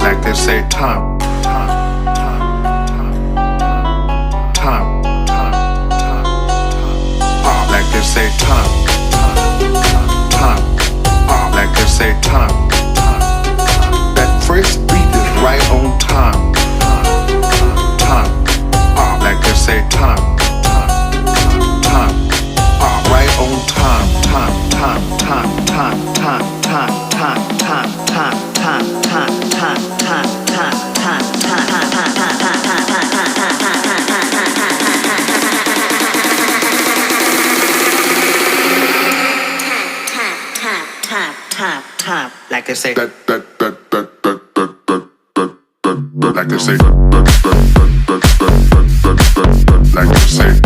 like they say time, time, time, time, time, time, like they say time, time, like they say time. That first beat is right on time, time, like they say time, time, right on time, time, time, time, time, time, time, time, time, time, time, time, time, time, time, time, like they say that, like they say, like they say.